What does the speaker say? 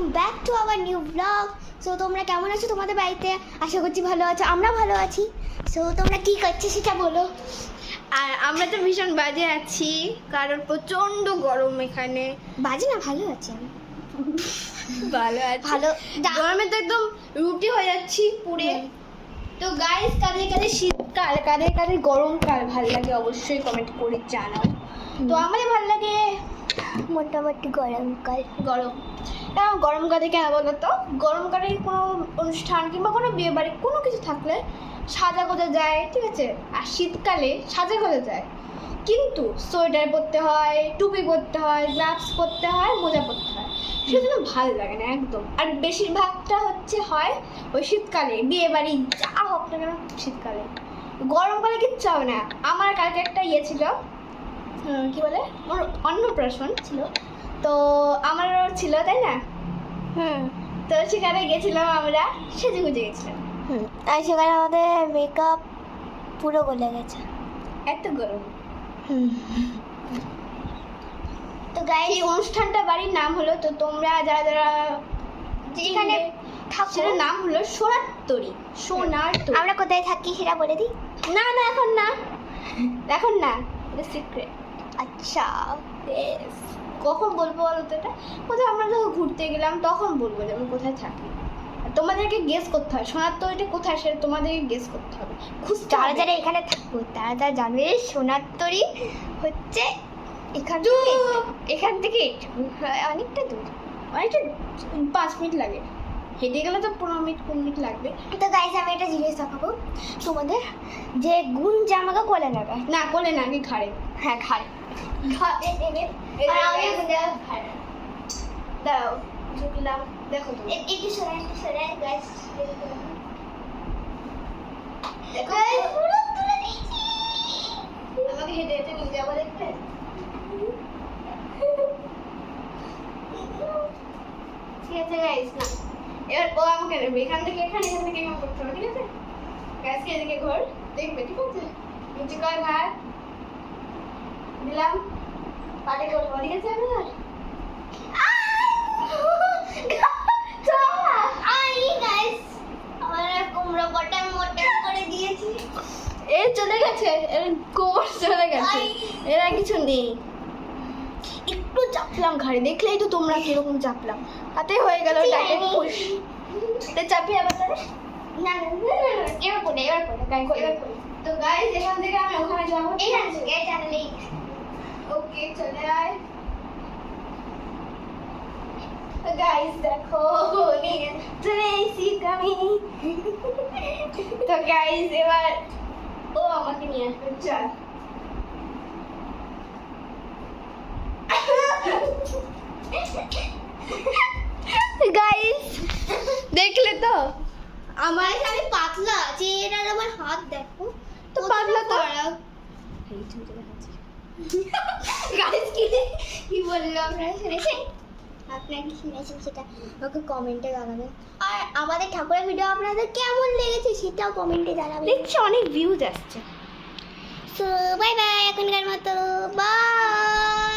Welcome back to our new blog. So তোমরা কেমন আছো তোমাদের বাড়িতে? আশা করছি ভালো আছো, আমরা ভালো আছি। সো তোমরা কি করছো সেটা বলো। আর আমরা তো ভীষণ বাজে আছি কারণ প্রচন্ড গরম এখানে। বাজে না, ভালো আছি আমি। ভালো আছে ভালো গরমে তো একদম রুটি হয়ে যাচ্ছি পুড়ে। তো গাইস, কাদের কাদের শীতকাল কাদের কাদের গরমকাল ভালো লাগে অবশ্যই কমেন্ট করে জানাও। তো আমাদের ভালো লাগে মোটামুটি গরমকাল। গরম। গরমকালে কেন বলো তো? গরমকালে কোনো অনুষ্ঠান কিংবা কোনো বিয়ে বাড়ি কোনো কিছু থাকলে সাজা গোজা যায়, ঠিক আছে। আর শীতকালে সাজা গোজা যায় কিন্তু সোয়েটার পরতে হয়, টুপি পরতে হয়, গ্লাভস পরতে হয়, মোজা পরতে হয়, সেজন্য ভালো লাগে না একদম। আর বেশিরভাগটা হয় ওই শীতকালে, বিয়ে বাড়ি যা হোক না কেন শীতকালে। গরমকালে কিচ্ছু হবে না। আমার কালকে একটা ছিল, কি বলে, আমার অন্নপ্রাশন ছিল, তো আমারও ছিল, তাই না? তো সেখানে গেছিলাম, আমরা সেজে গুজে গেছিলাম। আর সেখানে আমাদের মেকআপ পুরো গলে গেছে, এত গরম। তো গাইস এই অনুষ্ঠানটা বাড়ির নাম হলো, তো তোমরা যারা যারা যেখানে থাকো সেটার নাম হলো সোনার তরী। সোনার তরী। আমরা কোথায় থাকি সেটা বলে দিই। না না, এখন না, এখন না, এটা সিক্রেট। আচ্ছা, কখন বলবো বলো তো? এটা কোথাও আমরা যখন ঘুরতে গেলাম তখন বলবো যে আমি কোথায় থাকি। আর তোমাদেরকে গেস করতে হয় সোনার তরীটা কোথায়, সেটা তোমাদেরকে গেস করতে হবে। যারা যারা এখানে থাকবো তারা তারা জানবে সোনার তরী হচ্ছে এখান থেকে অনেকটা দূর, অনেকটা 5 মিনিট লাগে, হেঁটে গেলে তো 15 মিনিট লাগবে। তো গাইস আমি একটা জিনিস দেখাবো তোমাদের, যে গুণ জামাকে কোলে নেবে। না, কোলে না, আগে ঘাড়ে। হ্যাঁ ঘাড়ে দাও ঝুঁকলাম, দেখো তুমি। একটু সরাই গাইস, দেখো আমাকে হেঁটে হেঁটে নিয়ে যাবো, দেখবে? ঠিক আছে গাইস, না এবার ও আমাকে নেবে এখান থেকে এখানে, এখান থেকে এখানে করতে হবে, ঠিক আছে? গাইসকে এদিকে ঘর দেখবে, ঠিক আছে? নিচে কয় ঘাট দিলাম, পাটে করবো, ঠিক আছে? এর চলে গেছে, এর কোমর চলে গেছে, এরা কিছু নেই। একটু চাপলাম ঘাড়ে, দেখলেই তো তোমরা কিরকম চাপলাম, হাতে হয়ে গেল টাইটের পুশ। এটা চাপিয়ে আবার না এবার করে গাইস, এবার করে। তো গাইস, এখান থেকে আমি ওখানে যাবো, এখান থেকে জানলেই ওকে চলে আয়। তো গাইস দেখো নিয়ে চলে এসেছি আমি। তো গাইস এবার ও আমাকে নিয়ে আসবে, চল। গাইস দেখলে তো আমার আমি পাতলা আছে, এর আর আমার হাত দেখো তো পাতলা তো। গাইস কি বললো আপনারা শুনেছেন? আপনারা কি শুনেছেন সেটা আমাকে কমেন্টে জানাবেন। আর আমাদের ঠাকুরের ভিডিও আপনাদের কেমন লেগেছে সেটাও কমেন্টে জানাবেন। দেখছি অনেক ভিউজ আসছে। সো বাই বাই, এখনকার মতো বাই।